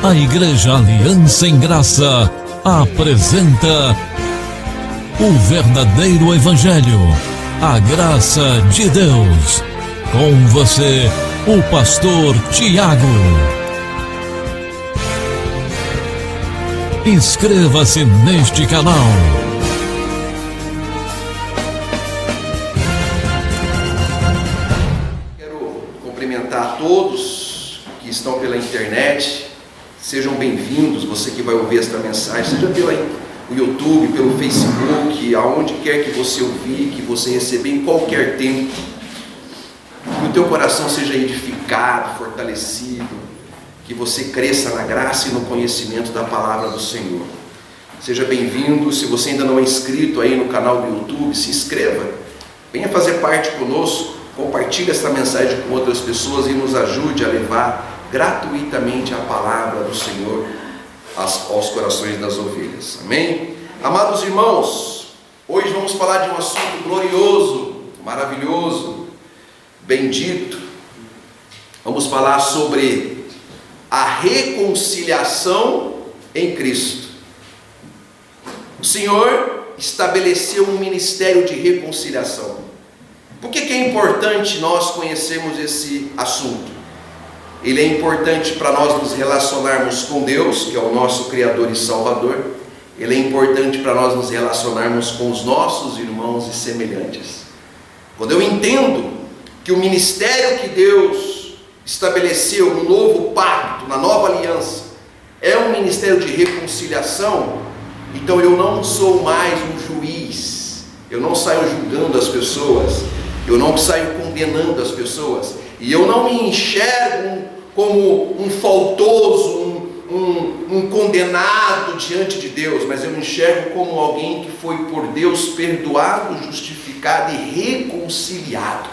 A Igreja Aliança em Graça apresenta o verdadeiro Evangelho, a graça de Deus. Com você, o pastor Tiago. Inscreva-se neste canal. Quero cumprimentar a todos que estão pela internet. Sejam bem-vindos, você que vai ouvir esta mensagem, seja pelo YouTube, pelo Facebook, aonde quer que você ouvir, que você receber em qualquer tempo. Que o teu coração seja edificado, fortalecido, que você cresça na graça e no conhecimento da palavra do Senhor. Seja bem-vindo. Se você ainda não é inscrito aí no canal do YouTube, se inscreva, venha fazer parte conosco, compartilhe esta mensagem com outras pessoas e nos ajude a levar gratuitamente a palavra do Senhor aos corações das ovelhas. Amém? Amados irmãos, hoje vamos falar de um assunto glorioso, maravilhoso, bendito. Vamos falar sobre a reconciliação em Cristo. O Senhor estabeleceu um ministério de reconciliação. Por que é importante nós conhecermos esse assunto? Ele é importante para nós nos relacionarmos com Deus, que é o nosso Criador e Salvador. Ele é importante para nós nos relacionarmos com os nossos irmãos e semelhantes. Quando eu entendo que o ministério que Deus estabeleceu no novo pacto, na nova aliança, é um ministério de reconciliação, então eu não sou mais um juiz, eu não saio julgando as pessoas, eu não saio condenando as pessoas, e eu não me enxergo como um faltoso, um condenado diante de Deus, mas eu me enxergo como alguém que foi por Deus perdoado, justificado e reconciliado.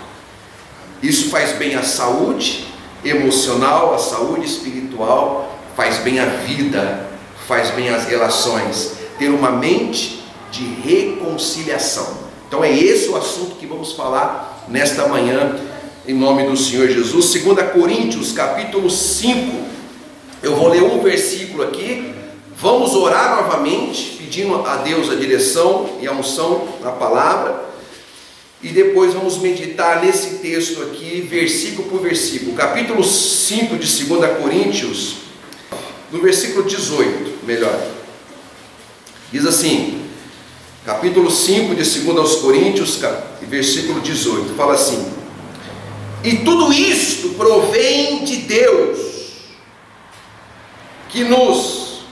Isso faz bem à saúde emocional, à saúde espiritual, faz bem à vida, faz bem às relações, ter uma mente de reconciliação. Então é esse o assunto que vamos falar nesta manhã, em nome do Senhor Jesus. 2 Coríntios, capítulo 5, eu vou ler um versículo aqui, vamos orar novamente, pedindo a Deus a direção e a unção na palavra, e depois vamos meditar nesse texto aqui, versículo por versículo. Capítulo 5 de 2 Coríntios, no versículo 18, melhor, diz assim, capítulo 5 de 2 Coríntios, versículo 18, fala assim: e tudo isto provém de Deus, que nos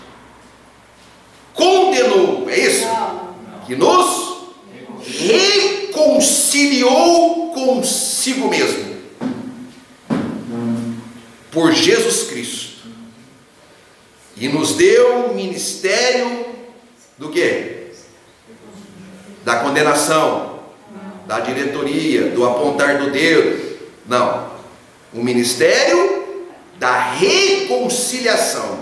condenou, é isso? Que nos reconciliou consigo mesmo, por Jesus Cristo, e nos deu o ministério do quê? Da condenação, da diretoria, do apontar do dedo. Não, o ministério da reconciliação.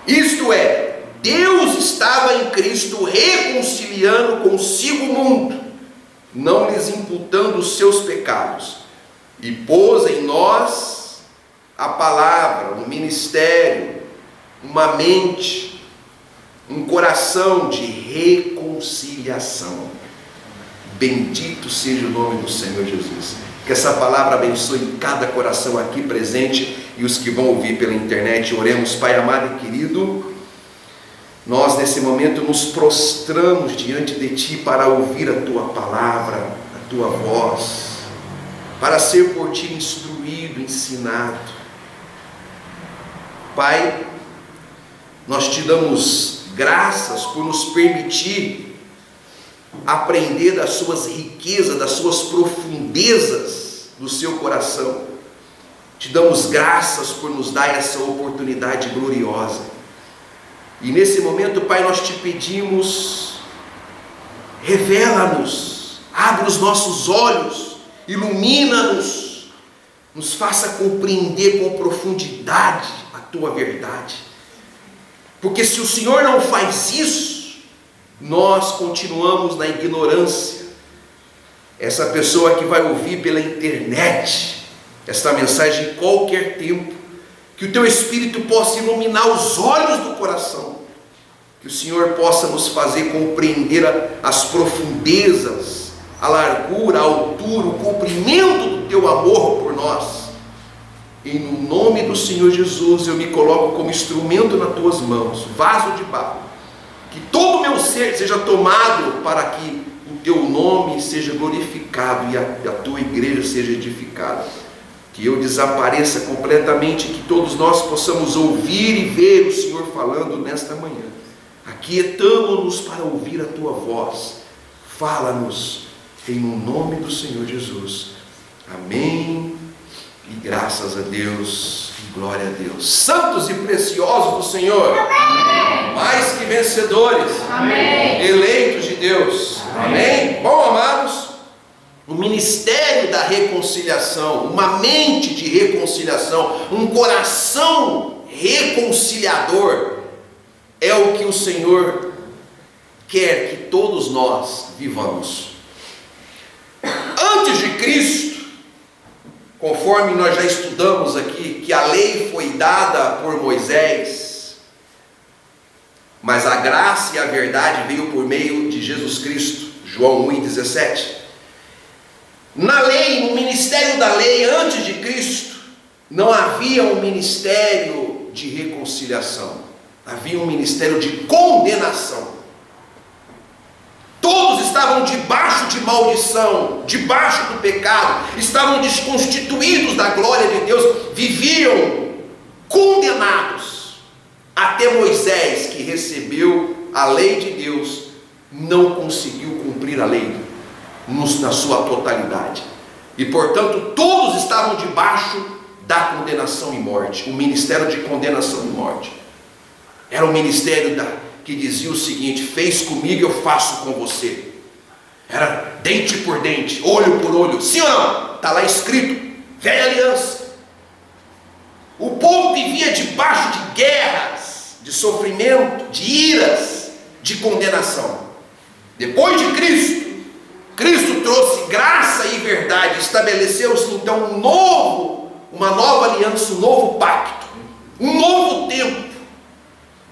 Isto é, Deus estava em Cristo reconciliando consigo o mundo, não lhes imputando os seus pecados, e pôs em nós a palavra, um ministério, uma mente, um coração de reconciliação. Bendito seja o nome do Senhor Jesus. Que essa palavra abençoe cada coração aqui presente e os que vão ouvir pela internet. Oremos. Pai amado e querido, nós nesse momento nos prostramos diante de Ti para ouvir a Tua palavra, a Tua voz, para ser por Ti instruído, ensinado. Pai, nós Te damos graças por nos permitir aprender das suas riquezas, das suas profundezas do seu coração. Te damos graças por nos dar essa oportunidade gloriosa. E nesse momento, Pai, nós te pedimos, revela-nos, abre os nossos olhos, ilumina-nos, nos faça compreender com profundidade a tua verdade. Porque se o Senhor não faz isso, nós continuamos na ignorância. Essa pessoa que vai ouvir pela internet, esta mensagem em qualquer tempo, que o Teu Espírito possa iluminar os olhos do coração, que o Senhor possa nos fazer compreender as profundezas, a largura, a altura, o comprimento do Teu amor por nós. E no nome do Senhor Jesus, eu me coloco como instrumento nas Tuas mãos, vaso de barro, que todo o meu ser seja tomado para que o Teu nome seja glorificado e a Tua igreja seja edificada. Que eu desapareça completamente, que todos nós possamos ouvir e ver o Senhor falando nesta manhã. Aquietamo-nos para ouvir a Tua voz. Fala-nos em nome do Senhor Jesus. Amém. E graças a Deus, e glória a Deus. Santos e preciosos do Senhor. Amém. Mais que vencedores. Amém. Eleitos de Deus. Amém. Amém. Bom, amados, o ministério da reconciliação, uma mente de reconciliação, um coração reconciliador, é o que o Senhor quer que todos nós vivamos. Antes de Cristo, conforme nós já estudamos aqui, que a lei foi dada por Moisés, mas a graça e a verdade veio por meio de Jesus Cristo, João 1,17. Na lei, no ministério da lei, antes de Cristo, não havia um ministério de reconciliação, havia um ministério de condenação. Todos estavam debaixo de maldição, debaixo do pecado, estavam desconstituídos da glória de Deus, viviam condenados. Até Moisés, que recebeu a lei de Deus, não conseguiu cumprir a lei na sua totalidade, e portanto todos estavam debaixo da condenação e morte, o ministério de condenação e morte. Era um ministério que dizia o seguinte: fez comigo, eu faço com você. Era dente por dente, olho por olho, sim ou não? Está lá escrito, velha aliança. O povo vivia debaixo de guerras, de sofrimento, de iras, de condenação. Depois de Cristo trouxe graça e verdade, estabeleceu-se então uma nova aliança, um novo pacto, um novo tempo.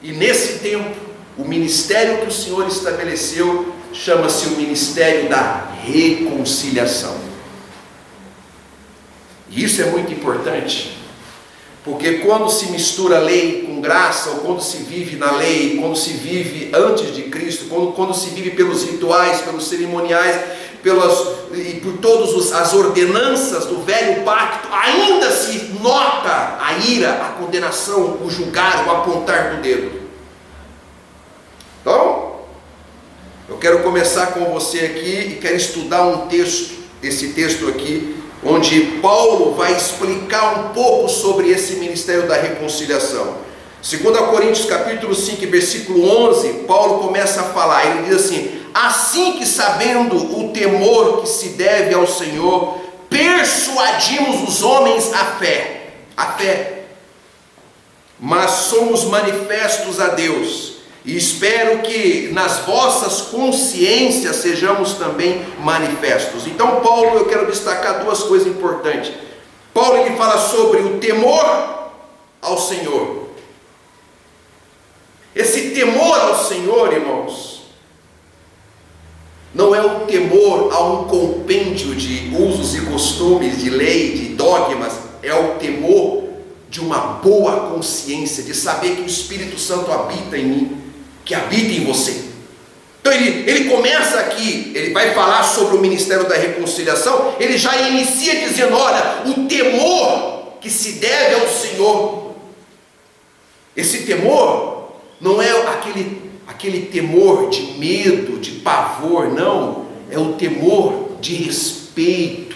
E nesse tempo, o ministério que o Senhor estabeleceu chama-se o ministério da reconciliação. E isso é muito importante, porque quando se mistura lei com graça, ou quando se vive na lei, quando se vive antes de Cristo, quando se vive pelos rituais, pelos cerimoniais, e por todas as ordenanças do velho pacto, ainda se nota a ira, a condenação, o julgar, o apontar do dedo. Então, eu quero começar com você aqui e quero estudar um texto, esse texto aqui, onde Paulo vai explicar um pouco sobre esse ministério da reconciliação. 2 Coríntios capítulo 5, versículo 11, Paulo começa a falar, ele diz assim: assim que sabendo o temor que se deve ao Senhor, persuadimos os homens à fé, mas somos manifestos a Deus, e espero que nas vossas consciências sejamos também manifestos. Então Paulo, eu quero destacar duas coisas importantes. Paulo, ele fala sobre o temor ao Senhor. Esse temor ao Senhor, irmãos, não é um temor a um compêndio de usos e costumes, de lei, de dogmas. É o temor de uma boa consciência, de saber que o Espírito Santo habita em mim, que habita em você. Então ele começa aqui, ele vai falar sobre o ministério da reconciliação. Ele já inicia dizendo: olha, o temor que se deve ao Senhor. Esse temor não é aquele temor de medo, de pavor, não. É o temor de respeito,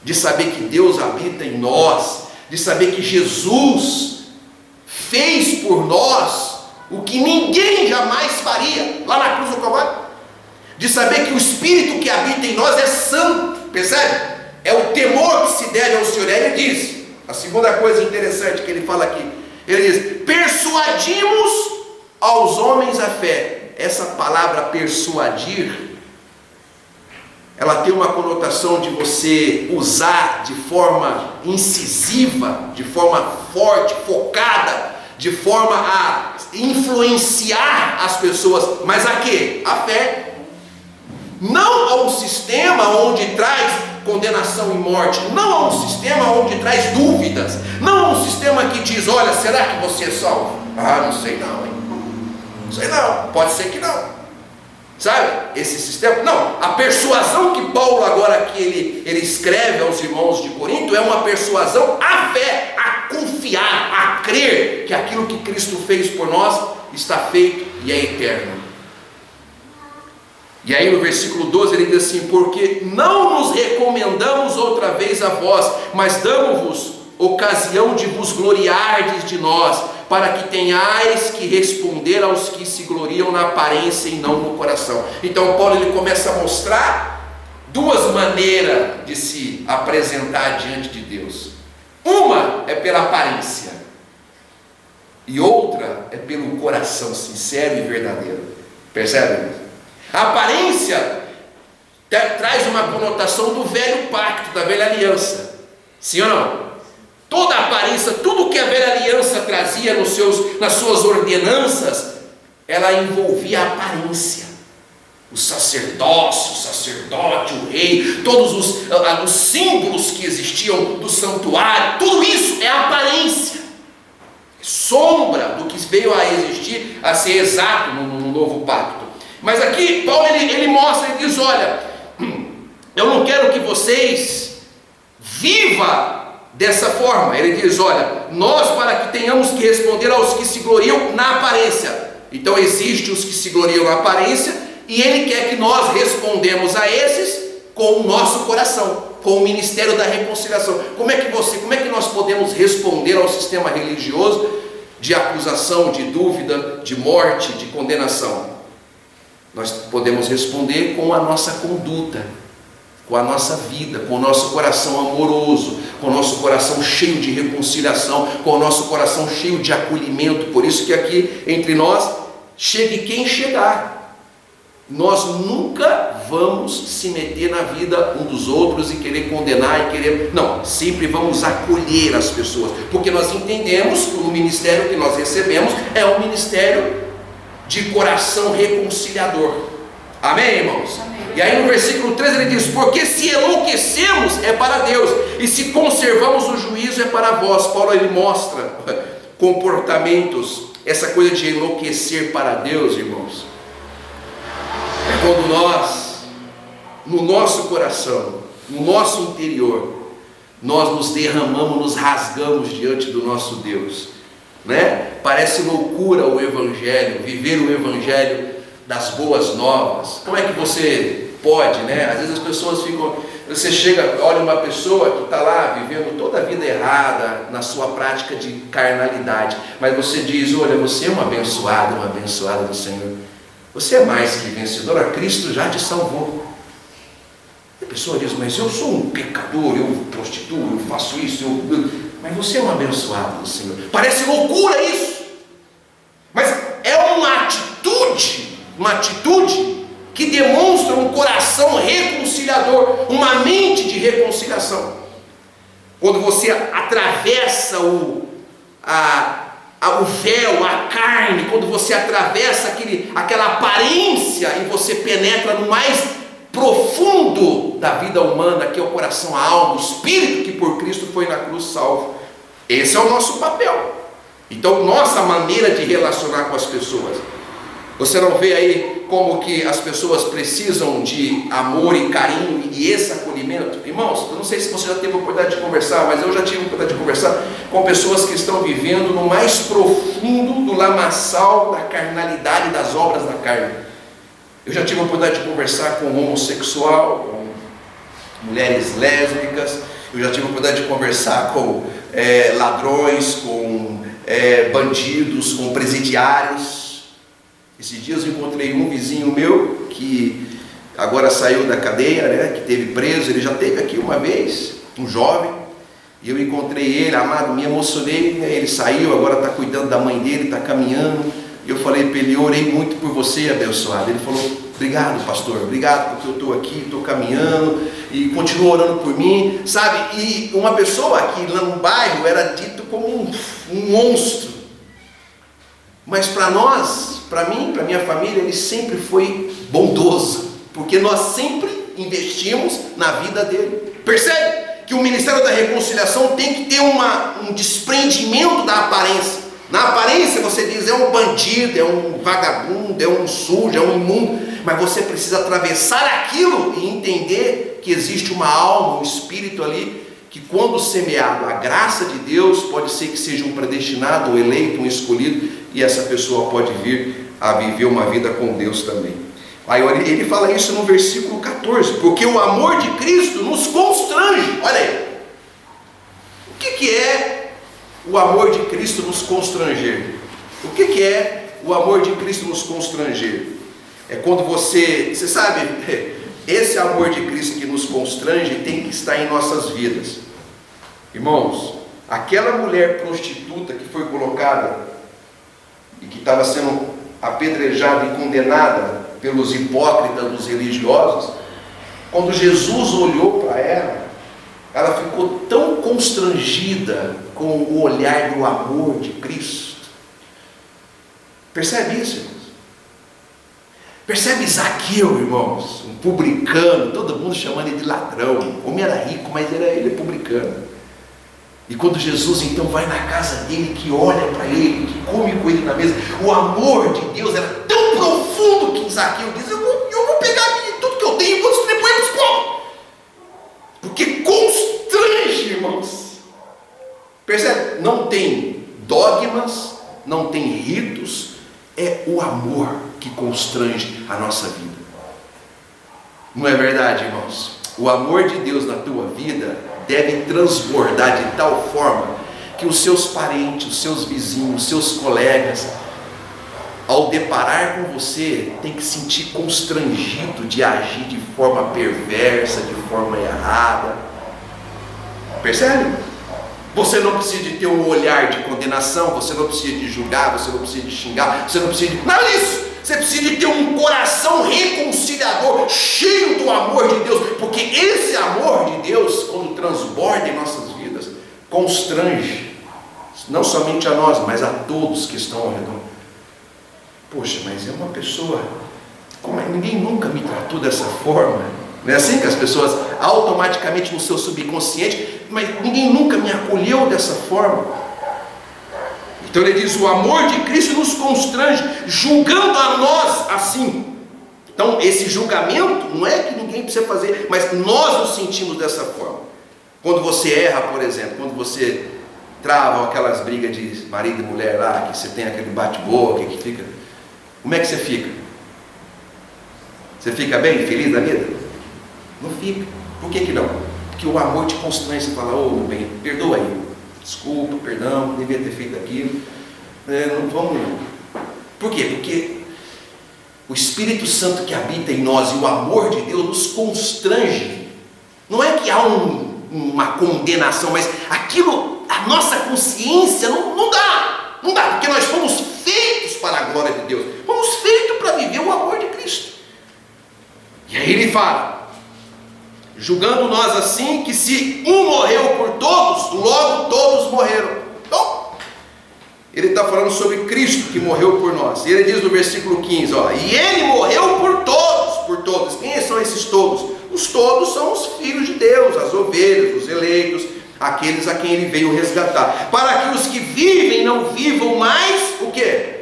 de saber que Deus habita em nós, de saber que Jesus fez por nós o que ninguém jamais faria lá na cruz do Calvário, de saber que o Espírito que habita em nós é santo, percebe? É o temor que se deve ao Senhor. Aí ele diz, a segunda coisa interessante que ele fala aqui, ele diz: persuadimos aos homens a fé. Essa palavra persuadir, ela tem uma conotação de você usar de forma incisiva, de forma forte, focada, de forma a influenciar as pessoas. Mas a quê? A fé. Não a um sistema onde traz condenação e morte, não a um sistema onde traz dúvidas, não a um sistema que diz, olha, será que você é salvo? Ah, não sei não, hein? Não sei não, pode ser que não. Sabe, esse sistema, não, a persuasão que Paulo agora aqui ele escreve aos irmãos de Corinto é uma persuasão à fé, a confiar, a crer que aquilo que Cristo fez por nós está feito e é eterno. E aí no versículo 12 ele diz assim, porque não nos recomendamos outra vez a vós, mas damos-vos ocasião de vos gloriardes de nós, para que tenhais que responder aos que se gloriam na aparência e não no coração. Então Paulo ele começa a mostrar duas maneiras de se apresentar diante de Deus. Uma é pela aparência e outra é pelo coração sincero e verdadeiro. Percebe? A aparência traz uma conotação do velho pacto, da velha aliança. Sim ou não? Toda a aparência, tudo que a velha aliança trazia nas suas ordenanças, ela envolvia a aparência. O sacerdócio, o sacerdote, o rei, todos os símbolos que existiam do santuário, tudo isso é aparência, sombra do que veio a existir, a ser exato no novo pacto. Mas aqui Paulo ele mostra, ele diz, olha, eu não quero que vocês vivam dessa forma. Ele diz, olha, nós para que tenhamos que responder aos que se gloriam na aparência. Então existe os que se gloriam na aparência, e ele quer que nós respondemos a esses com o nosso coração, com o ministério da reconciliação. Como é que nós podemos responder ao sistema religioso de acusação, de dúvida, de morte, de condenação? Nós podemos responder com a nossa conduta, com a nossa vida, com o nosso coração amoroso, com o nosso coração cheio de reconciliação, com o nosso coração cheio de acolhimento. Por isso que aqui entre nós, chegue quem chegar, nós nunca vamos se meter na vida um dos outros e querer condenar e querer, não, sempre vamos acolher as pessoas, porque nós entendemos que o ministério que nós recebemos é um ministério de coração reconciliador. Amém, irmãos? Amém. E aí no versículo 13 ele diz, porque se enlouquecemos é para Deus, e se conservamos o juízo é para vós. Paulo ele mostra comportamentos, essa coisa de enlouquecer para Deus, irmãos, é quando nós, no nosso coração, no nosso interior, nós nos derramamos, nos rasgamos diante do nosso Deus, né? Parece loucura o evangelho, viver o evangelho das boas novas. Como é que você pode, né? Às vezes as pessoas ficam, você chega, olha uma pessoa que está lá vivendo toda a vida errada na sua prática de carnalidade, mas você diz, olha, você é uma abençoada do Senhor, você é mais que vencedora, Cristo já te salvou. A pessoa diz, mas eu sou um pecador, eu prostituo, eu faço isso, mas você é um abençoado do Senhor. Parece loucura isso, mas é uma atitude que demonstra um coração reconciliador, uma mente de reconciliação. Quando você atravessa o véu, a carne, quando você atravessa aquela aparência e você penetra no mais profundo da vida humana, que é o coração, a alma, o espírito que por Cristo foi na cruz salvo. Esse é o nosso papel. Então, nossa maneira de relacionar com as pessoas. Você não vê aí como que as pessoas precisam de amor e carinho e esse acolhimento? Irmãos, eu não sei se você já teve a oportunidade de conversar, mas eu já tive a oportunidade de conversar com pessoas que estão vivendo no mais profundo do lamaçal da carnalidade e das obras da carne. Eu já tive a oportunidade de conversar com homossexual, com mulheres lésbicas, eu já tive a oportunidade de conversar com ladrões, com bandidos, com presidiários. Esses dias eu encontrei um vizinho meu que agora saiu da cadeia, né, que esteve preso. Ele já esteve aqui uma vez, um jovem, e eu encontrei ele, amado, me emocionei, né? Ele saiu, agora está cuidando da mãe dele, está caminhando, e eu falei para ele, eu orei muito por você, abençoado. Ele falou, Obrigado, pastor, obrigado porque eu estou aqui, estou caminhando e continua orando por mim, sabe? E uma pessoa aqui lá no bairro era dito como um monstro, mas para nós, para mim, para minha família, ele sempre foi bondoso, porque nós sempre investimos na vida dele. Percebe que o Ministério da Reconciliação tem que ter um desprendimento da aparência. Na aparência você diz, é um bandido, é um vagabundo, é um sujo, é um imundo, mas você precisa atravessar aquilo e entender que existe uma alma, um espírito ali, que quando semeado a graça de Deus, pode ser que seja um predestinado, um eleito, um escolhido, e essa pessoa pode vir a viver uma vida com Deus também. Aí ele fala isso no versículo 14, porque o amor de Cristo nos constrange. Olha aí, o que é o amor de Cristo nos constranger? O que é o amor de Cristo nos constranger? É quando você sabe, esse amor de Cristo que nos constrange tem que estar em nossas vidas. Irmãos, aquela mulher prostituta que foi colocada e que estava sendo apedrejada e condenada pelos hipócritas dos religiosos, quando Jesus olhou para ela ficou tão constrangida com o olhar do amor de Cristo. Percebe isso, irmãos? Percebe Zaqueu, irmãos? Um publicano, todo mundo chamando ele de ladrão. O homem era rico, mas ele é publicano. E quando Jesus então vai na casa dele, que olha para ele, que come com ele na mesa, o amor de Deus era tão profundo que Zaqueu diz, eu vou pegar tudo que eu tenho e vou distribuir para os pobres. Porque constrange, irmãos. Percebe? Não tem dogmas, não tem ritos, é o amor que constrange a nossa vida. Não é verdade, irmãos? O amor de Deus na tua vida deve transbordar de tal forma que os seus parentes, os seus vizinhos, os seus colegas, ao deparar com você, tem que sentir constrangido de agir de forma perversa, de forma errada. Percebe? Você não precisa de ter um olhar de condenação, você não precisa de julgar, você não precisa de xingar, você não precisa de nada disso. Você precisa de ter um coração reconciliador, cheio do amor de Deus, porque esse amor de Deus, quando transborda em nossas vidas, constrange, não somente a nós, mas a todos que estão ao redor. Poxa, mas é uma pessoa, ninguém nunca me tratou dessa forma. Não é assim que as pessoas automaticamente no seu subconsciente, mas ninguém nunca me acolheu dessa forma. Então ele diz, o amor de Cristo nos constrange, julgando a nós assim. Então esse julgamento não é que ninguém precisa fazer, mas nós nos sentimos dessa forma. Quando você erra, por exemplo, quando você trava aquelas brigas de marido e mulher lá, que você tem aquele bate-boca, que fica... Como é que você fica? Você fica bem, feliz na vida? Não fica. Por que não? Porque o amor te constrange, você fala, meu bem, perdoa aí. Desculpa, perdão, devia ter feito aquilo. Não vamos não. Por quê? Porque o Espírito Santo que habita em nós e o amor de Deus nos constrange. Não é que há uma condenação, mas aquilo, a nossa consciência não dá. Não dá, porque nós fomos feitos para a glória de Deus. Fomos feitos para viver o amor de Cristo. E aí ele fala, julgando nós assim, que se um morreu por todos, logo todos morreram. Então, ele está falando sobre Cristo que morreu por nós. E ele diz no versículo 15, e ele morreu por todos. Quem são esses todos? Os todos são os filhos de Deus, as ovelhas, os eleitos, aqueles a quem ele veio resgatar, para que os que vivem não vivam mais, o quê?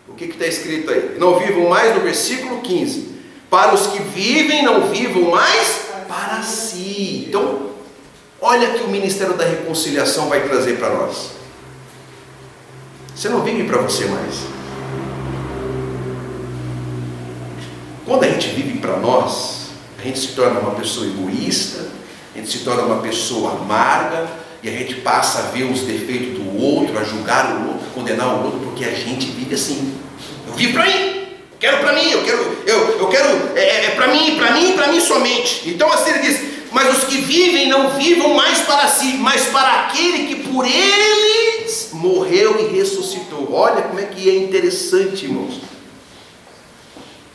O que está escrito aí? Não vivam mais no versículo 15, para os que vivem não vivam mais para si. Então, olha que o Ministério da Reconciliação vai trazer para nós. Você não vive para você mais. Quando a gente vive para nós, a gente se torna uma pessoa egoísta, a gente se torna uma pessoa amarga, e a gente passa a ver os defeitos do outro, a julgar o outro, a condenar o outro, porque a gente vive assim. Eu vivo para mim, quero para mim, eu quero, para mim somente. Então assim ele diz, mas os que vivem não vivam mais para si, mas para aquele que por eles morreu e ressuscitou. Olha como é que é interessante, irmãos.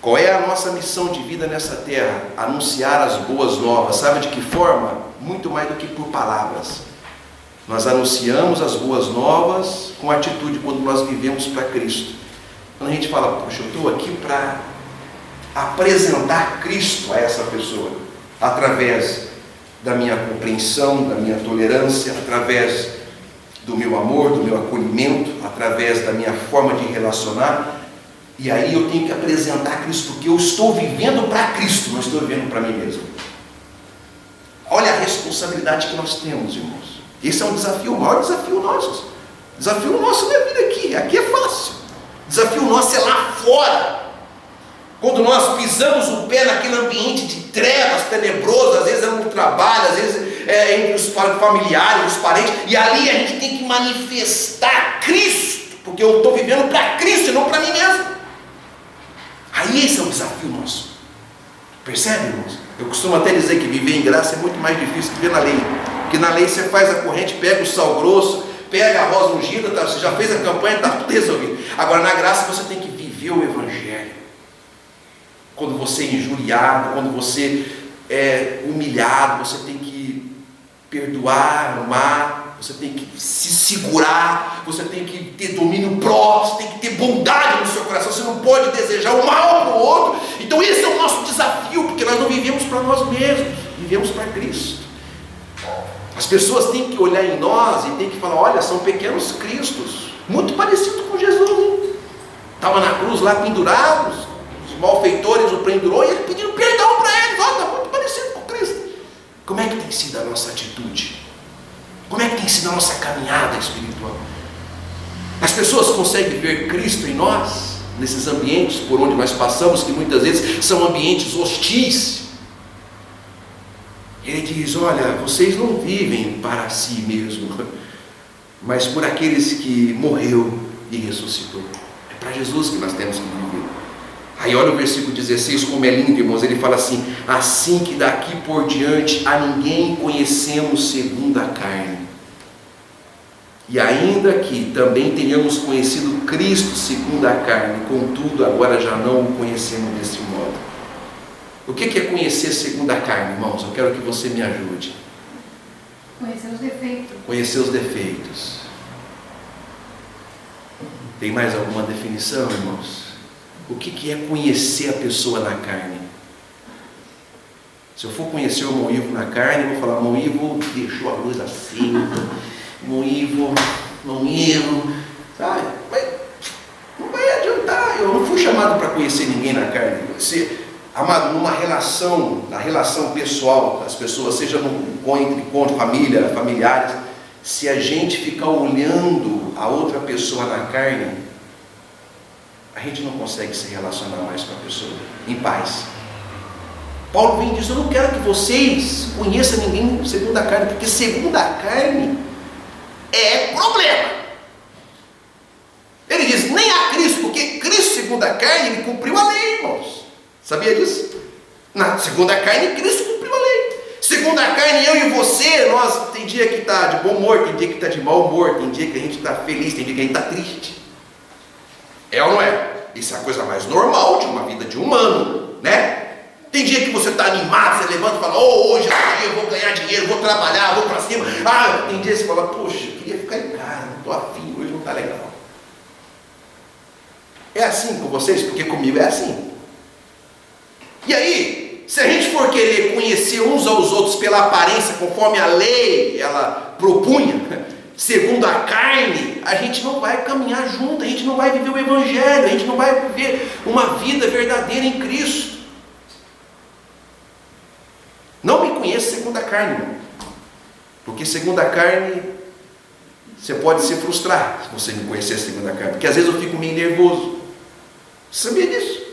Qual é a nossa missão de vida nessa terra? Anunciar as boas novas. Sabe de que forma? Muito mais do que por palavras. Nós anunciamos as boas novas com atitude quando nós vivemos para Cristo. Quando a gente fala, poxa, eu estou aqui para apresentar Cristo a essa pessoa, através da minha compreensão, da minha tolerância, através do meu amor, do meu acolhimento, através da minha forma de relacionar. E aí eu tenho que apresentar Cristo, porque eu estou vivendo para Cristo, não estou vivendo para mim mesmo. Olha a responsabilidade que nós temos, irmãos. Esse é um desafio, o maior desafio nosso. Desafio nosso não é vir aqui é fácil. Desafio nosso é lá fora. Quando nós pisamos o pé naquele ambiente de trevas, tenebroso, às vezes é no trabalho, às vezes é entre os familiares, os parentes, e ali a gente tem que manifestar Cristo, porque eu estou vivendo para Cristo e não para mim mesmo. Aí esse é o desafio nosso. Percebe, irmãos? Eu costumo até dizer que viver em graça é muito mais difícil que viver na lei. Porque na lei você faz a corrente, pega o sal grosso, pega a rosa ungida, tá? Você já fez a campanha, está tudo resolvido. Agora na graça você tem que viver o Evangelho. Quando você é injuriado, quando você é humilhado, você tem que perdoar, amar, você tem que se segurar, você tem que ter domínio próprio, você tem que ter bondade no seu coração, você não pode desejar o mal para o outro. Então esse é o nosso desafio, porque nós não vivemos para nós mesmos, vivemos para Cristo. As pessoas têm que olhar em nós e têm que falar, olha, são pequenos Cristos, muito parecidos com Jesus. Estava na cruz lá pendurados, os malfeitores o pendurou e ele pediu perdão para eles. Olha, está muito parecido com Cristo. Como é que tem sido a nossa atitude? Como é que tem sido a nossa caminhada espiritual? As pessoas conseguem ver Cristo em nós, nesses ambientes por onde nós passamos, que muitas vezes são ambientes hostis. Ele diz, olha, vocês não vivem para si mesmo, mas por aqueles que morreu e ressuscitou. É para Jesus que nós temos que viver. Aí olha o versículo 16, como é lindo, irmãos. Ele fala assim, assim que daqui por diante a ninguém conhecemos segundo a carne. E ainda que também tenhamos conhecido Cristo segundo a carne, contudo agora já não o conhecemos desse modo. O que é conhecer segundo a carne, irmãos? Eu quero que você me ajude. Conhecer os defeitos. Conhecer os defeitos. Tem mais alguma definição, irmãos? O que é conhecer a pessoa na carne? Se eu for conhecer o irmão Ivo na carne, eu vou falar, irmão Ivo deixou a luz acesa, irmão Ivo, sabe? Mas não vai adiantar, eu não fui chamado para conhecer ninguém na carne. Amado, numa relação, na relação pessoal das pessoas, seja entre família, familiares, se a gente ficar olhando a outra pessoa na carne, a gente não consegue se relacionar mais com a pessoa em paz. Paulo vem e diz, eu não quero que vocês conheçam ninguém segundo a carne, porque segundo a carne é problema. Ele diz, nem a Cristo, porque Cristo segundo a carne, ele cumpriu a lei, irmãos. Sabia disso? Na segunda carne, Cristo cumpriu a lei. Segundo a carne, eu e você, nós tem dia que está de bom humor, tem dia que está de mau humor, tem dia que a gente está feliz, tem dia que a gente está triste. É ou não é? Isso é a coisa mais normal de uma vida de humano, né? Tem dia que você está animado, você levanta e fala, hoje é o dia, eu vou ganhar dinheiro, vou trabalhar, vou para cima. Tem dia que você fala, poxa, eu queria ficar em casa, não estou afim, hoje não está legal. É assim com vocês? Porque comigo é assim. E aí, se a gente for querer conhecer uns aos outros pela aparência, conforme a lei ela propunha, segundo a carne, a gente não vai caminhar junto, a gente não vai viver o Evangelho, a gente não vai viver uma vida verdadeira em Cristo. Não me conheça segundo a carne, irmão. Porque segundo a carne, você pode se frustrar se você me conhecer segundo a carne, porque às vezes eu fico meio nervoso. Você sabia disso?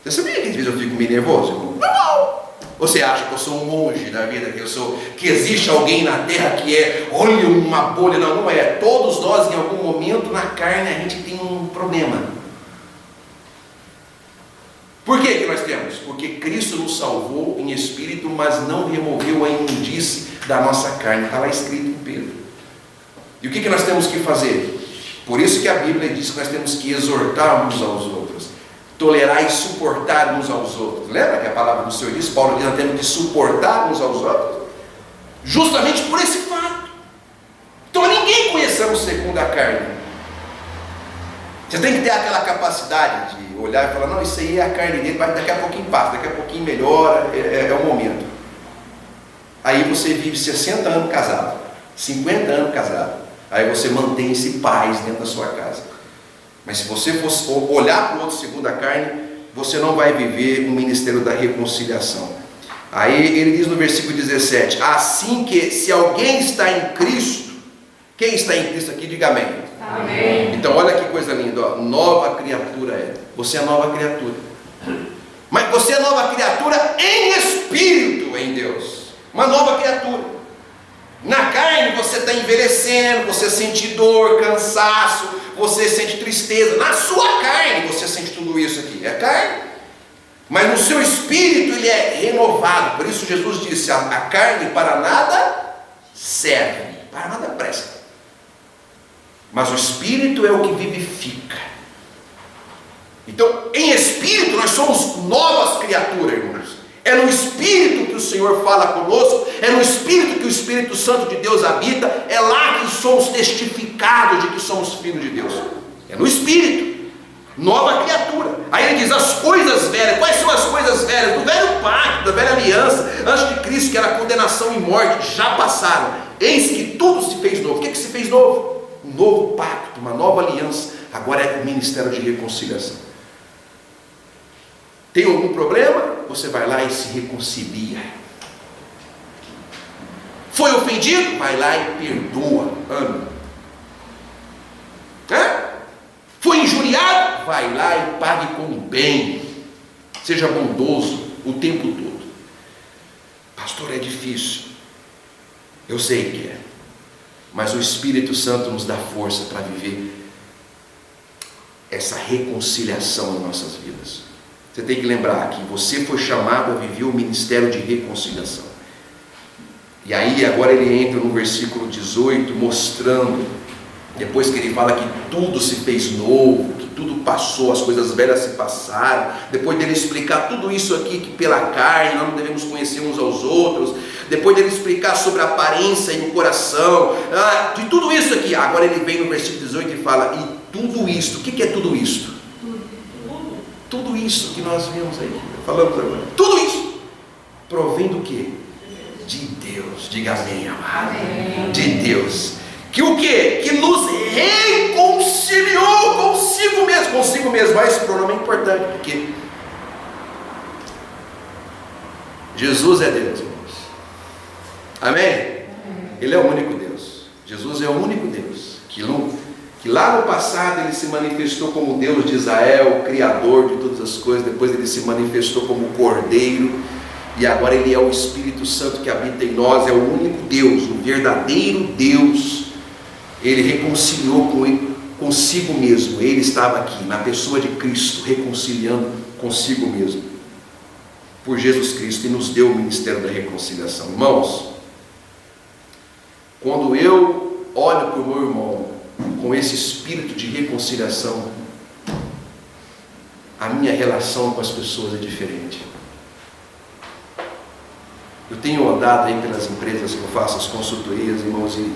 Você sabia que às vezes eu fico meio nervoso, irmão? Não! Você acha que eu sou um monge da vida, que existe alguém na terra que é, olha, uma bolha? Não, não é. Todos nós, em algum momento, na carne, a gente tem um problema. Por que nós temos? Porque Cristo nos salvou em espírito, mas não removeu a imundície da nossa carne. Está lá escrito em Pedro. E o que nós temos que fazer? Por isso que a Bíblia diz que nós temos que exortar uns aos outros. tolerar e suportar uns aos outros. Lembra que a palavra do Senhor diz? Paulo diz: nós temos que suportar uns aos outros, justamente por esse fato. Então ninguém conhecemos segundo a carne. Você tem que ter aquela capacidade de olhar e falar: não, isso aí é a carne dele, mas daqui a pouquinho passa, daqui a pouquinho melhora, é o momento. Aí você vive 60 anos casado, 50 anos casado, aí você mantém-se paz dentro da sua casa. Mas se você fosse olhar para o outro segundo a carne, você não vai viver o ministério da reconciliação. Aí ele diz no versículo 17: assim que se alguém está em Cristo, quem está em Cristo aqui, diga amém. Amém. Então olha que coisa linda, ó. Nova criatura é. Você é nova criatura. Mas você é nova criatura em espírito em Deus. Uma nova criatura. Na carne você está envelhecendo, você sente dor, cansaço, você sente tristeza. Na sua carne você sente tudo isso aqui. É carne. Mas no seu espírito ele é renovado. Por isso Jesus disse: a carne para nada serve, para nada presta. Mas o espírito é o que vivifica. Então, em espírito nós somos novas criaturas, irmãos. É no espírito que o Senhor fala conosco, é no espírito que o Espírito Santo de Deus habita, é lá que somos testificados de que somos filhos de Deus. É no espírito. Nova criatura. Aí ele diz: as coisas velhas. Quais são as coisas velhas? Do velho pacto, da velha aliança, antes de Cristo, que era condenação e morte, já passaram. Eis que tudo se fez novo. O que se fez novo? Um novo pacto, uma nova aliança. Agora é o ministério de reconciliação. Tem algum problema? Você vai lá e se reconcilia. Foi ofendido? Vai lá e perdoa. Ame. Foi injuriado? Vai lá e pague com o bem. Seja bondoso o tempo todo. Pastor, é difícil. Eu sei que é. Mas o Espírito Santo nos dá força para viver essa reconciliação em nossas vidas. Você tem que lembrar que você foi chamado a viver o ministério de reconciliação. E aí agora ele entra no versículo 18, mostrando, depois que ele fala que tudo se fez novo, que tudo passou, as coisas velhas se passaram, depois dele explicar tudo isso aqui, que pela carne nós não devemos conhecer uns aos outros, depois dele explicar sobre a aparência e o coração, de tudo isso aqui, agora ele vem no versículo 18 e fala: e tudo isto, o que é tudo isto? Tudo isso que nós vemos aí, falamos agora, tudo isso provém do quê? De Deus. Diga amém, amado. Amém. De Deus. Que o quê? Que nos reconciliou consigo mesmo. Consigo mesmo. Mas esse pronome é importante, porque Jesus é Deus, irmãos. Amém? Ele é o único Deus. Jesus é o único Deus que lá no passado ele se manifestou como Deus de Israel, o Criador de todas as coisas. Depois ele se manifestou como Cordeiro, e agora ele é o Espírito Santo que habita em nós. É o único Deus, o verdadeiro Deus. Ele reconciliou consigo mesmo. Ele estava aqui na pessoa de Cristo, reconciliando consigo mesmo por Jesus Cristo, e nos deu o ministério da reconciliação. Irmãos, quando eu olho para o meu irmão com esse espírito de reconciliação, a minha relação com as pessoas é diferente. Eu tenho andado aí pelas empresas que eu faço as consultorias, irmãos, e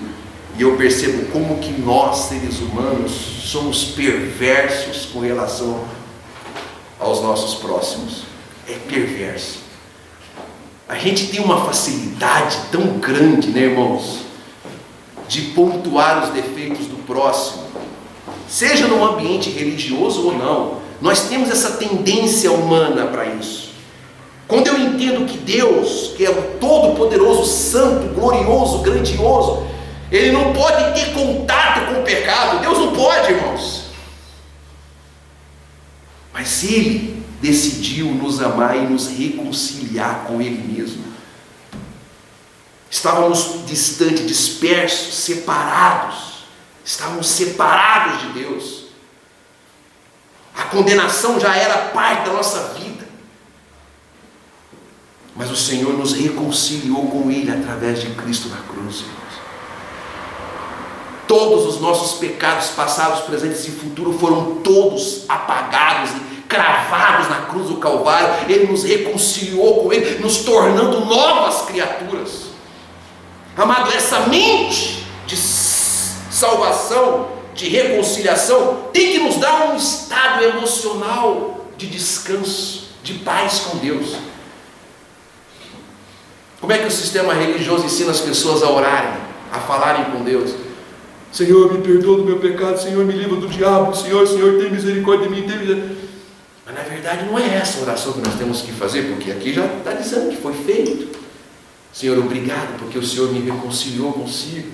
eu percebo como que nós, seres humanos, somos perversos com relação aos nossos próximos. É perverso. A gente tem uma facilidade tão grande, né, irmãos, de pontuar os defeitos do próximo, seja no ambiente religioso ou não. Nós temos essa tendência humana para isso. Quando eu entendo que Deus, que é o Todo-Poderoso, Santo, Glorioso, Grandioso, Ele não pode ter contato com o pecado. Deus não pode, irmãos. Mas Ele decidiu nos amar e nos reconciliar com Ele mesmo. Estávamos distantes, dispersos, separados. Estávamos separados de Deus. A condenação já era parte da nossa vida. Mas o Senhor nos reconciliou com Ele através de Cristo na cruz, irmãos. Todos os nossos pecados passados, presentes e futuros foram todos apagados e cravados cravados na cruz do Calvário, Ele nos reconciliou com Ele, nos tornando novas criaturas. Amado, essa mente de salvação, de reconciliação, tem que nos dar um estado emocional de descanso, de paz com Deus. Como é que o sistema religioso ensina as pessoas a orarem, a falarem com Deus? Senhor, me perdoa do meu pecado, Senhor, me livra do diabo, Senhor, tem misericórdia de mim, tem misericórdia. Mas na verdade não é essa a oração que nós temos que fazer, porque aqui já está dizendo que foi feito. Senhor, obrigado, porque o Senhor me reconciliou consigo.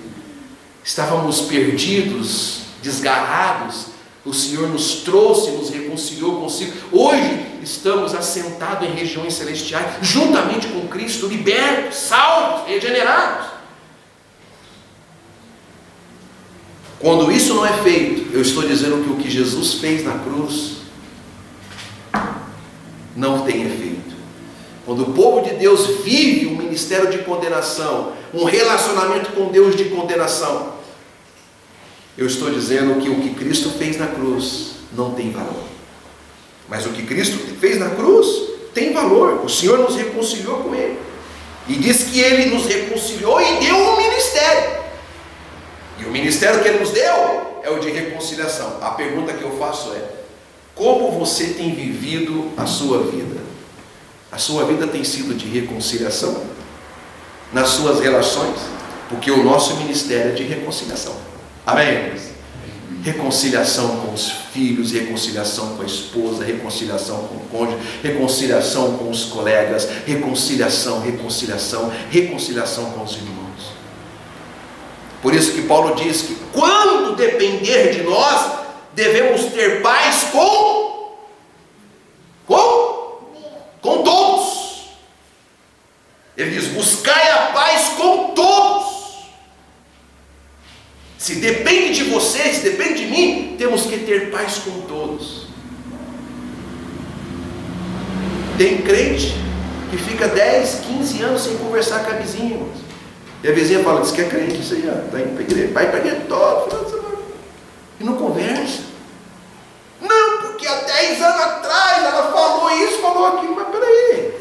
Estávamos perdidos, desgarrados, o Senhor nos trouxe, nos reconciliou consigo. Hoje estamos assentados em regiões celestiais, juntamente com Cristo, libertos, salvos, regenerados. Quando isso não é feito, eu estou dizendo que o que Jesus fez na cruz não tem efeito. Quando o povo de Deus vive um ministério de condenação, um relacionamento com Deus de condenação, eu estou dizendo que o que Cristo fez na cruz não tem valor. Mas o que Cristo fez na cruz tem valor. O Senhor nos reconciliou com Ele. E diz que Ele nos reconciliou e deu um ministério. E o ministério que Ele nos deu é o de reconciliação. A pergunta que eu faço é: como você tem vivido a sua vida? A sua vida tem sido de reconciliação? Nas suas relações? Porque o nosso ministério é de reconciliação. Amém? Reconciliação com os filhos, reconciliação com a esposa, reconciliação com o cônjuge, reconciliação com os colegas, reconciliação com os irmãos. Por isso que Paulo diz que quando depender de nós, devemos ter paz com todos. Ele diz: buscai a paz com todos. Se depende de você, se depende de mim, temos que ter paz com todos. Tem crente que fica 10, 15 anos sem conversar com a vizinha, irmãos. E a vizinha fala: diz que é crente, isso aí, está indo para a igreja, vai para a igreja todo, e não conversa. Não, porque há 10 anos atrás ela falou isso, falou aquilo, mas peraí.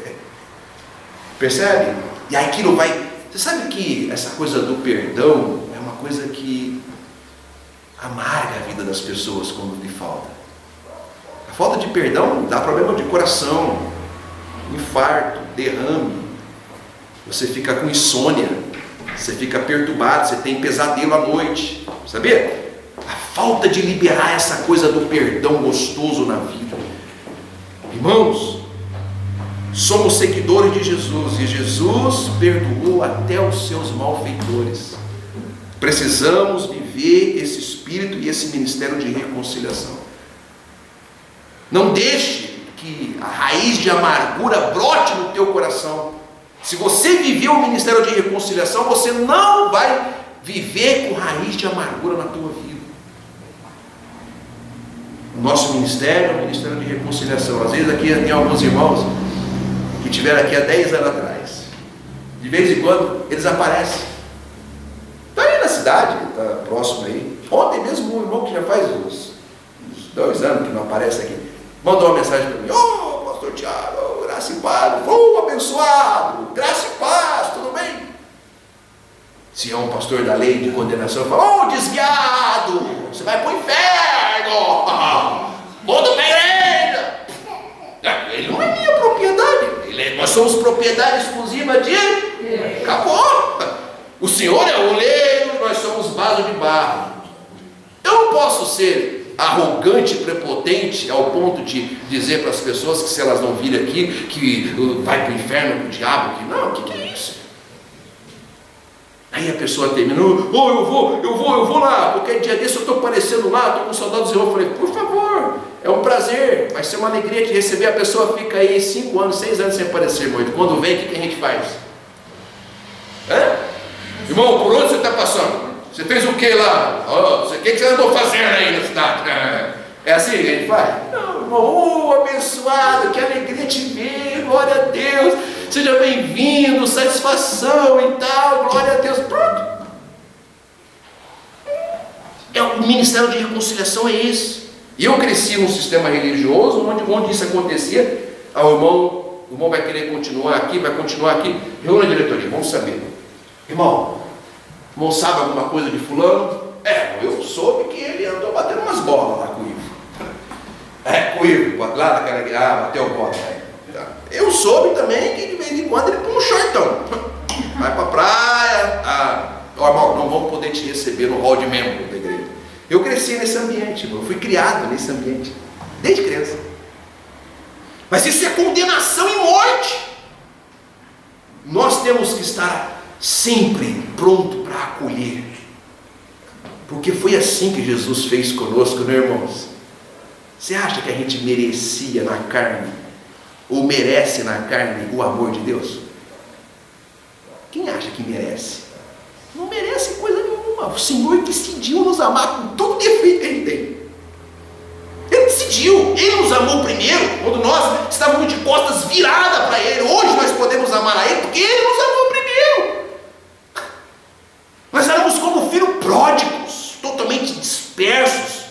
Percebe? E aí aquilo vai. Você sabe que essa coisa do perdão é uma coisa que amarga a vida das pessoas quando lhe falta. A falta de perdão dá problema de coração, infarto, derrame. Você fica com insônia, você fica perturbado, você tem pesadelo à noite. Sabia? A falta de liberar essa coisa do perdão gostoso na vida. Irmãos, somos seguidores de Jesus e Jesus perdoou até os seus malfeitores. Precisamos viver esse espírito e esse ministério de reconciliação. Não deixe que a raiz de amargura brote no teu coração. Se você viver o ministério de reconciliação, você não vai viver com raiz de amargura na tua vida. O nosso ministério é o ministério de reconciliação. Às vezes aqui tem alguns irmãos que estiveram aqui há 10 anos atrás. De vez em quando eles aparecem. Está aí na cidade, está próximo aí. Ontem mesmo um irmão que já faz uns 2 anos que não aparece aqui, mandou uma mensagem para mim: ô pastor Tiago, graça e paz, abençoado, graça e paz, tudo bem? Se é um pastor da lei de condenação, fala: ô desviado, você vai para o inferno, volta para a igreja. Ele não é minha propriedade, nós somos propriedade exclusiva de Ele. Acabou. O Senhor é o oleiro, nós somos vaso de barro. Eu não posso ser arrogante e prepotente ao ponto de dizer para as pessoas que se elas não virem aqui, que vai para o inferno com o diabo. Que não, o que é isso? Aí a pessoa terminou: eu vou lá, qualquer dia desse eu estou aparecendo lá, estou com saudade do Senhor. Eu falei: por favor, é um prazer, vai ser uma alegria te receber. A pessoa fica aí 5 anos, 6 anos sem aparecer, irmão. Quando vem, o que a gente faz? Irmão, por onde você está passando? Você fez o que lá? O que você andou fazendo aí na cidade? É assim que a gente faz? Não, irmão, abençoado, que alegria te ver, glória a Deus, seja bem-vindo, satisfação e tal, glória a Deus. Pronto. O ministério de reconciliação é esse. E eu cresci num sistema religioso onde isso acontecia. O irmão vai querer continuar aqui, reúne a diretoria, vamos saber. Irmão sabe alguma coisa de fulano? Eu soube que ele andou batendo umas bolas lá com o Ivo. Com o Ivo, lá naquela, bateu bola. Eu soube também que de vez em quando ele põe um shortão. Vai pra praia. Irmão, não vamos poder te receber no hall de membro da igreja. Eu cresci nesse ambiente, irmão. Eu fui criado nesse ambiente, desde criança. Mas isso é condenação e morte. Nós temos que estar sempre pronto para acolher, porque foi assim que Jesus fez conosco, né, irmãos? Você acha que a gente merecia na carne, ou merece na carne, o amor de Deus? Quem acha que merece? Não merece coisa nenhuma. O Senhor decidiu nos amar com todo o defeito que Ele tem. Ele decidiu, Ele nos amou primeiro, quando nós estávamos de costas viradas para Ele. Hoje nós podemos amar a Ele, porque Ele nos amou primeiro. Nós éramos como filhos pródigos, totalmente dispersos.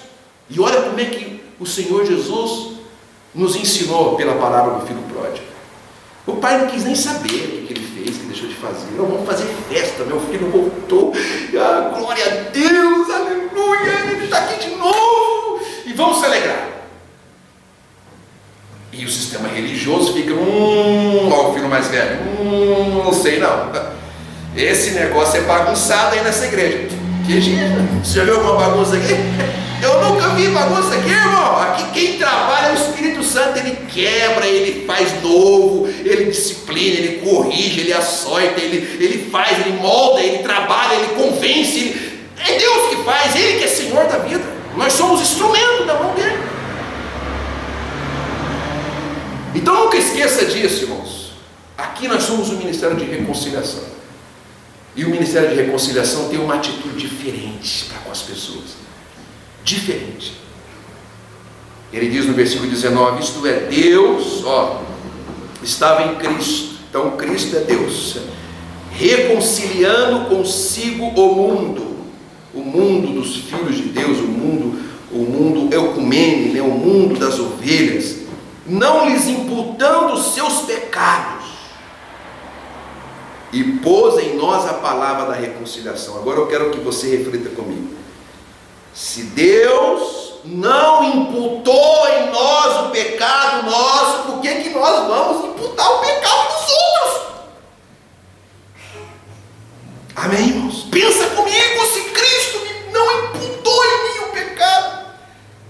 E olha como é que o Senhor Jesus nos ensinou pela palavra do filho pródigo. O pai não quis nem saber o que ele fez, o que deixou de fazer. Não, vamos fazer festa, meu filho voltou. Glória a Deus, aleluia, ele está aqui de novo. E vamos se alegrar. E o sistema religioso fica, ó, o filho mais velho, não sei não. Esse negócio é bagunçado aí nessa igreja. Que gente, você já viu alguma bagunça aqui? Eu nunca vi bagunça aqui, irmão. Aqui quem trabalha é o Espírito Santo. Ele quebra, ele faz novo, ele disciplina, ele corrige, ele açoita, ele faz, ele molda, ele trabalha, ele convence. É Deus que faz, Ele que é Senhor da vida. Nós somos instrumento da mão dele. Então nunca esqueça disso, irmãos. Aqui nós somos o Ministério de Reconciliação. E o Ministério de Reconciliação tem uma atitude diferente para com as pessoas. Diferente. Ele diz no versículo 19: isto é, Deus, estava em Cristo. Então Cristo é Deus, reconciliando consigo o mundo dos filhos de Deus, o mundo ecumene, né? O mundo das ovelhas, não lhes imputando os seus pecados, e pôs em nós a palavra da reconciliação. Agora eu quero que você reflita comigo. Se Deus não imputou em nós o pecado nosso, por que nós vamos imputar o pecado dos outros? Amém, irmãos? Pensa comigo, se Cristo não imputou em mim o pecado,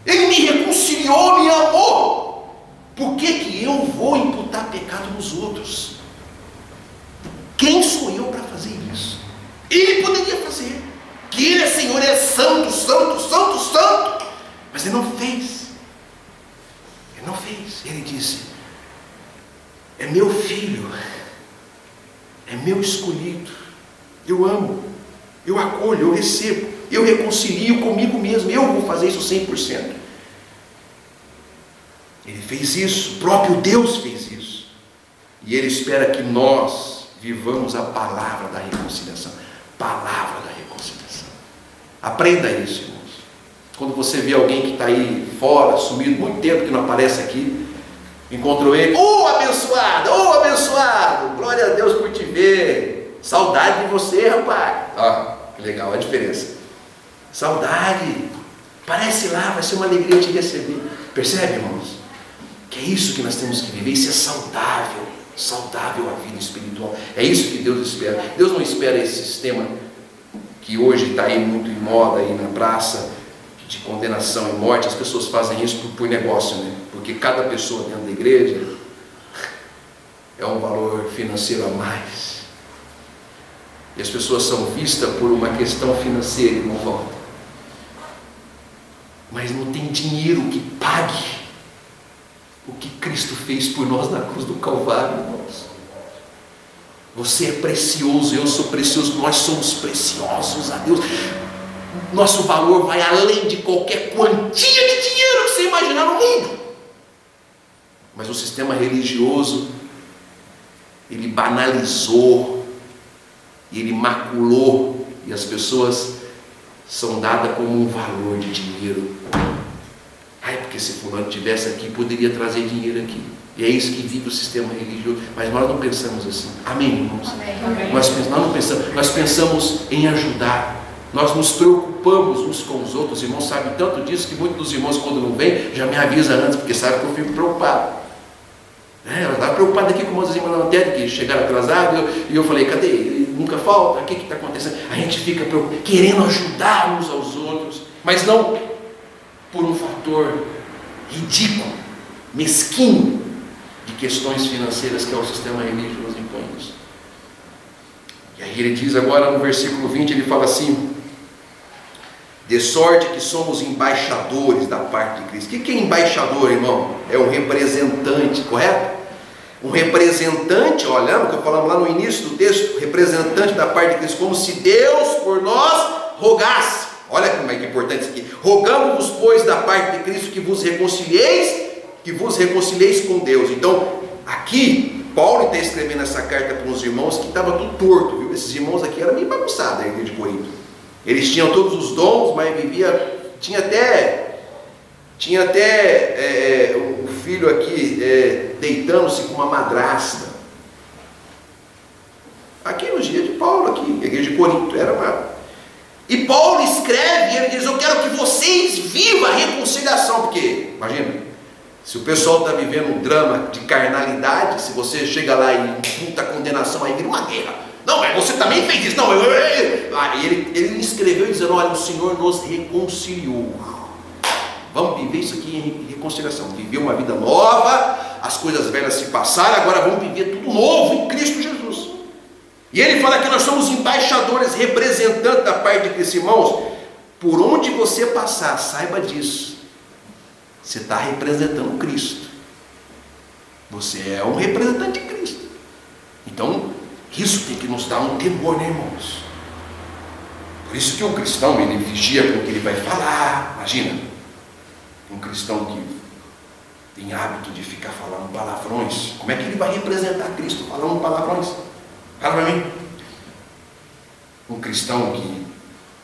Ele me reconciliou, me amou, por que eu vou imputar pecado nos outros? Quem sou eu para fazer isso? Ele poderia fazer, que Ele é Senhor, Ele é santo, santo, santo, santo, mas Ele não fez. Ele não fez. Ele disse: é meu filho, é meu escolhido, eu amo, eu acolho, eu recebo, eu reconcilio comigo mesmo, eu vou fazer isso 100%. Ele fez isso, o próprio Deus fez isso, e Ele espera que nós vivamos a palavra da reconciliação. Palavra da reconciliação. Aprenda isso, irmãos. Quando você vê alguém que está aí fora, sumido, muito tempo que não aparece aqui, encontrou ele, abençoado, abençoado, glória a Deus por te ver, saudade de você, rapaz. Que legal a diferença. Saudade, parece lá, vai ser uma alegria te receber. Percebe, irmãos? Que é isso que nós temos que viver. Isso é saudável a vida espiritual. É isso que Deus espera. Deus não espera esse sistema que hoje está aí muito em moda aí na praça, de condenação e morte. As pessoas fazem isso por negócio, né? Porque cada pessoa dentro da igreja é um valor financeiro a mais, e as pessoas são vistas por uma questão financeira e não voltam. Mas não tem dinheiro que pague o que Cristo fez por nós na cruz do Calvário, irmãos. Você é precioso, eu sou precioso, nós somos preciosos a Deus. Nosso valor vai além de qualquer quantia de dinheiro que você imaginar no mundo. Mas o sistema religioso, ele banalizou, ele maculou, e as pessoas são dadas como um valor de dinheiro. porque se fulano estivesse aqui, poderia trazer dinheiro aqui. E é isso que vive o sistema religioso. Mas nós não pensamos assim. Amém, irmãos? Amém. Nós não pensamos, nós pensamos em ajudar. Nós nos preocupamos uns com os outros. Os irmãos sabem tanto disso que muitos dos irmãos, quando não vêm, já me avisam antes, porque sabem que eu fico preocupado. Ela estava preocupada aqui com umas irmãs na lanterna que chegaram atrasadas, e eu falei, cadê? Nunca falta, o que está acontecendo? A gente fica preocupado, querendo ajudar uns aos outros, mas não por um fator ridículo, mesquinho, de questões financeiras que é o sistema religioso impõe isso. E aí ele diz agora no versículo 20, ele fala assim: de sorte que somos embaixadores da parte de Cristo. O que é embaixador, irmão? É um representante, correto? Um representante, olha, o que falamos lá no início do texto, representante da parte de Cristo, como se Deus por nós rogasse. Olha como é que é importante isso aqui. Rogamos-vos, pois, da parte de Cristo, que vos reconcilieis com Deus. Então, aqui, Paulo está escrevendo essa carta para uns irmãos que estava tudo torto, viu? Esses irmãos aqui eram meio bagunçados, a igreja de Corinto. Eles tinham todos os dons, mas tinha até o filho aqui deitando-se com uma madrasta. Aqui nos dias de Paulo, aqui, a igreja de Corinto, era uma... E Paulo escreve, ele diz: eu quero que vocês vivam a reconciliação, porque, imagina, se o pessoal está vivendo um drama de carnalidade, se você chega lá e imputa condenação, aí vira uma guerra. Não, mas você também fez isso. Não, ele escreveu dizendo: olha, o Senhor nos reconciliou. Vamos viver isso aqui em reconciliação. Viver uma vida nova, as coisas velhas se passaram, agora vamos viver tudo novo em Cristo Jesus. E ele fala que nós somos embaixadores, representantes da parte de Cristo. Irmãos, por onde você passar, saiba disso. Você está representando Cristo. Você é um representante de Cristo. Então, isso tem que nos dar um temor, né, irmãos? Por isso que um cristão, ele vigia com o que ele vai falar. Imagina, um cristão que tem hábito de ficar falando palavrões, como é que ele vai representar Cristo falando palavrões? Fala para mim. Um cristão que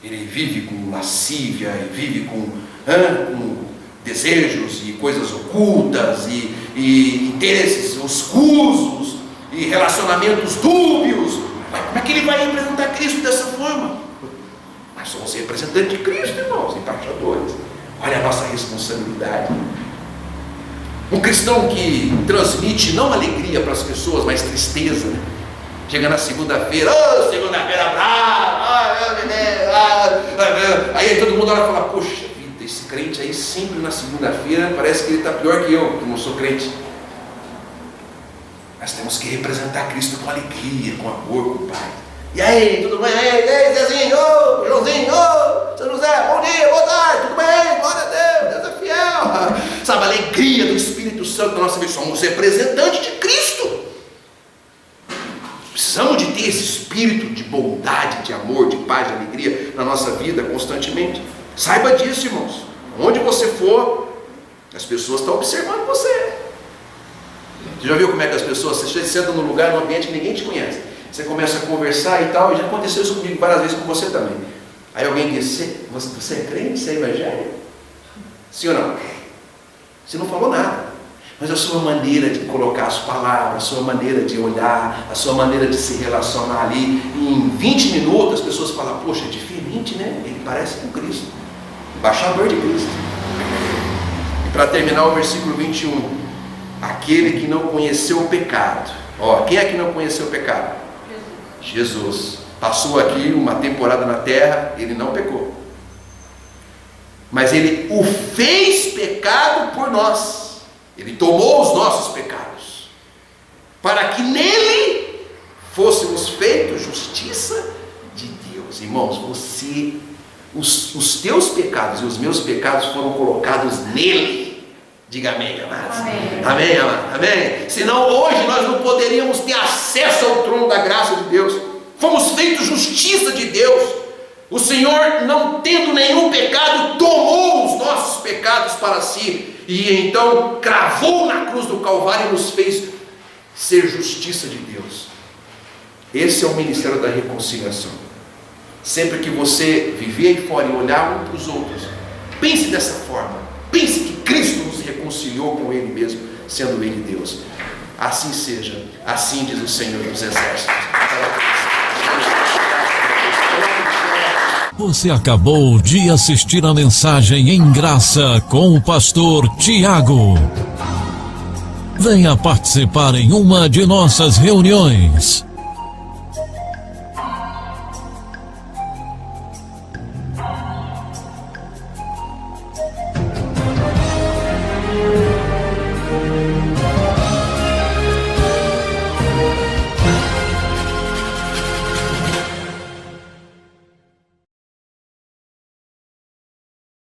ele vive com lascívia, e vive com desejos e coisas ocultas, e interesses escusos, e relacionamentos dúbios, como é que ele vai representar Cristo dessa forma? Nós somos representantes de Cristo, irmãos, embaixadores. Olha a nossa responsabilidade. Um cristão que transmite não alegria para as pessoas, mas tristeza, né? Chega na segunda-feira, segunda-feira brava, aí todo mundo olha e fala: poxa vida, esse crente aí sempre na segunda-feira parece que ele está pior que eu, que não sou crente. Nós temos que representar Cristo com alegria, com amor, com Pai. E aí, tudo bem? E aí, Zezinho, Joãozinho, São José, bom dia, boa tarde, tudo bem? Glória a Deus, Deus é fiel. Sabe, a alegria do Espírito Santo na nossa vida. Somos representantes de Cristo. Precisamos de ter esse espírito de bondade, de amor, de paz, de alegria na nossa vida constantemente. Saiba disso, irmãos. Onde você for, as pessoas estão observando você. Você já viu como é que as pessoas, você senta num lugar, num ambiente que ninguém te conhece, você começa a conversar e tal, e já aconteceu isso comigo várias vezes, com você também. Aí alguém diz: você é crente, você é evangélico? Sim ou não? Você não falou nada, mas a sua maneira de colocar as palavras, a sua maneira de olhar, a sua maneira de se relacionar ali, em 20 minutos as pessoas falam: poxa, é diferente, né? Ele parece com Cristo, embaixador de Cristo. E para terminar o versículo 21, aquele que não conheceu o pecado. Ó, quem é que não conheceu o pecado? Jesus. Passou aqui uma temporada na terra, ele não pecou, mas ele o fez pecado por nós. Ele tomou os nossos pecados, para que nele fôssemos feitos justiça de Deus. Irmãos, os teus pecados e os meus pecados foram colocados nele. Diga amém, amados. Amém. Amém, amados. Amém. Senão hoje nós não poderíamos ter acesso ao trono da graça de Deus. Fomos feitos justiça de Deus. O Senhor, não tendo nenhum pecado, tomou os nossos pecados para si, e então cravou na cruz do Calvário e nos fez ser justiça de Deus. Esse é o ministério da reconciliação. Sempre que você viver aí fora e olhar um para os outros, pense dessa forma: Pense que Cristo nos reconciliou com Ele mesmo, sendo Ele Deus. Assim seja, assim diz o Senhor dos Exércitos. Você acabou de assistir a mensagem em graça com o pastor Tiago. Venha participar em uma de nossas reuniões.